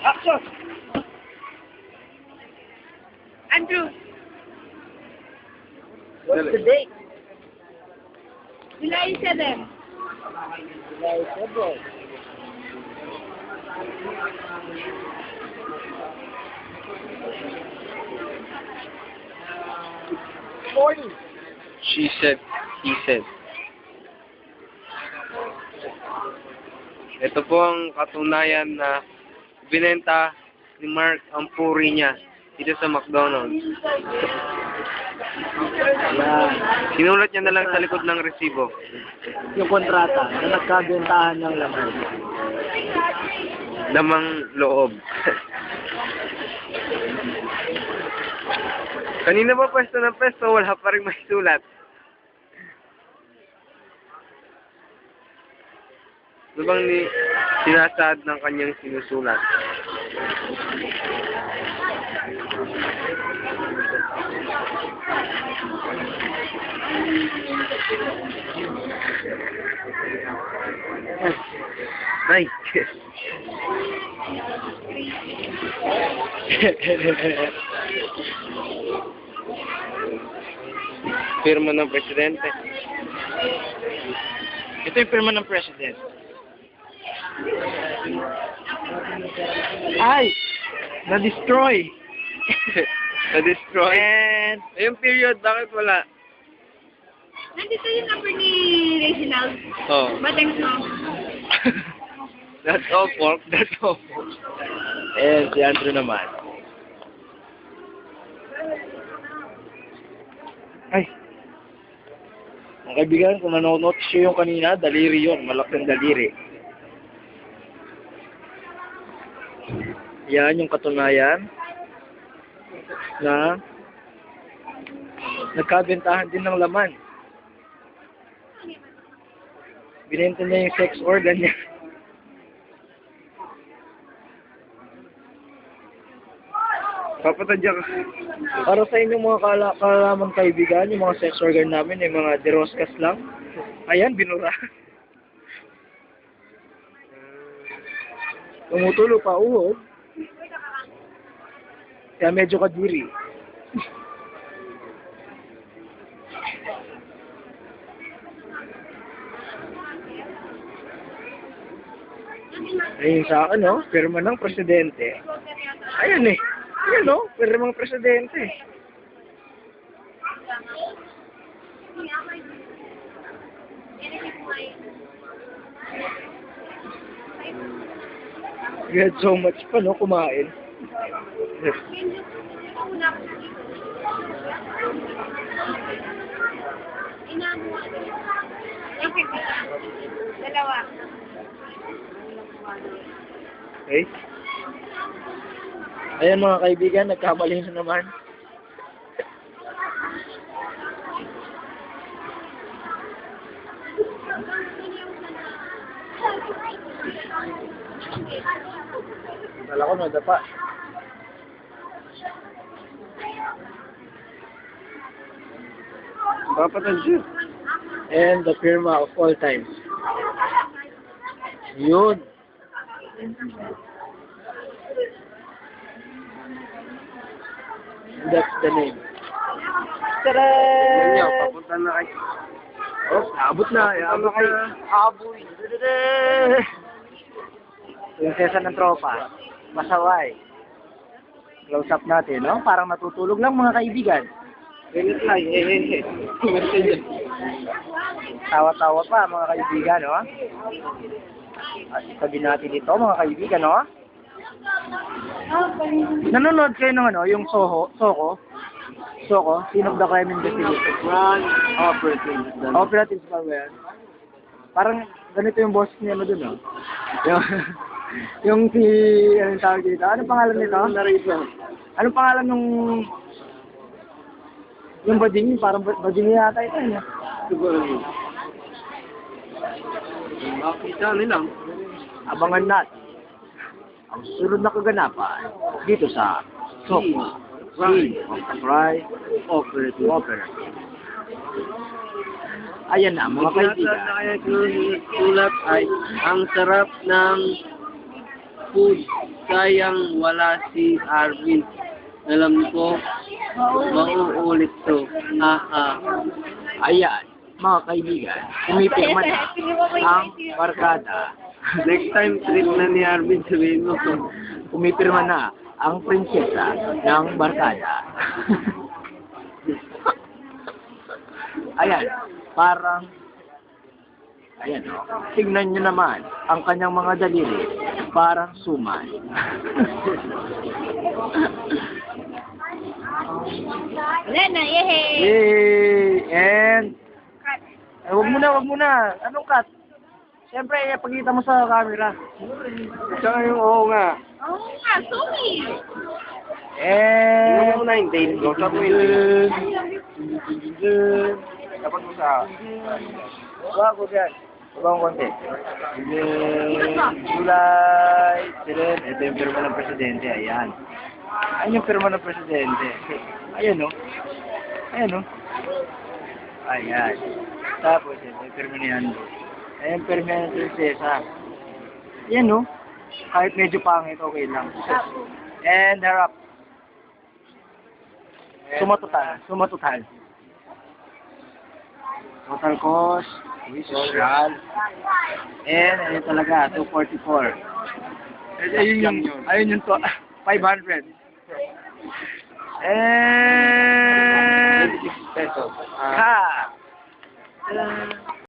Action! Andrew, What's the date? July 7. July 7. Morning. She said, he said. Ito po ang katunayan na binenta ni Mark ang puri niya dito sa McDonald's. Yan. Sinulat niya na lang sa likod ng resibo. Yung kontrata na nagkabentahan ng laman. Lamang loob. Kanina pa pwesto ng pwesto, wala pa rin may sulat. Ano bang sinasad ng kanyang sinusulat? Ay! Firma ng presidente. Ito yung firma ng president. Ay! Na-destroy! Na-destroy. And Yung period, bakit wala? Nandito yung number ni Reginald. Oh. Bateng mo. That's all, pork. That's all. and si Andrew naman. Ay! Ang kaibigan, kung nanonote siya yung kanina, daliri yun. Malaking daliri. Yan yung katunayan na nagkabentahan din ng laman. Binenta niya yung sex organ niya. Papatadya ka. Para sa inyong mga kalaman kaibigan, yung mga sex organ namin ay mga deroscas lang. Ayan, binura. Tumutulo pa uhod. Kaya medyo kadiri. Ayun sa akin, no? Firma ng presidente. Ayan eh. Ayan, no? Firma ng presidente. You had so much pa, no? Kumain. Dalawa. Okay? Ayan mga kaibigan, nagkamali na naman. Kala ko nadapa. Papatadya. And the firma of all times. Yun. That's the name. Tada! Yan nyo, papunta na kayo. Oh, abot na. Abot na. Aboy. Yung sesa ng tropa. Masaway. Close up natin, no? Parang natutulog lang mga kaibigan. Ganit lang. Tawa-tawa pa mga kaibigan, no? At sabi natin ito mga kaibigan, no? Nanonood kayo ng ano, yung Soko? Scene of the Crime Investigation. Run. Operating. Operative pa ba yan? Parang ganito yung boss niya dun, no? Yung si, anong tawag dito? Anong pangalan nito? Anong pangalan nung yung bading? Parang bading yata ito, niya. Siguro yun. Makita nilang. Abangan natin ang sunod na kaganapan dito sa Soko. Scene of the Crime Operative. Ayan na mga kaibigan. Kaya sulat ay ang sarap ng food. Sayang wala si Arvin. Alam ko, mauulit to. Ayan, mga kaibigan, pumipirma na ang barkada. Next time, trip na ni Arvin, sabihin mo. Pumipirma na ang prinsesa ng barkada. Ayan, parang, ayan o, tignan nyo naman ang kanyang mga daliri, parang suman. Wala na, yehey! Yay! And, Cut. wag mo na. Anong cut? Siyempre, pagkita mo sa camera. Tsaka yung oo nga. Oo nga, sorry. And, Yung una yung date ko. Sa mo yung dapat mo sa... wag ko dyan. Wag ko konti. July. Ito yung pirma ng presidente. Ayan. Ayan yung pirma ng presidente. Ayan o. Ayan o. Ayan. Tapos, ito yung pirma ni Ando. Ayan yung pirma ng prinsesa. Ayan o. Kahit medyo pangit, okay lang. And harap. Sumatotal. Total cost, social, and ayun talaga, 244. Ayun yung 500. And 26 pesos. ha!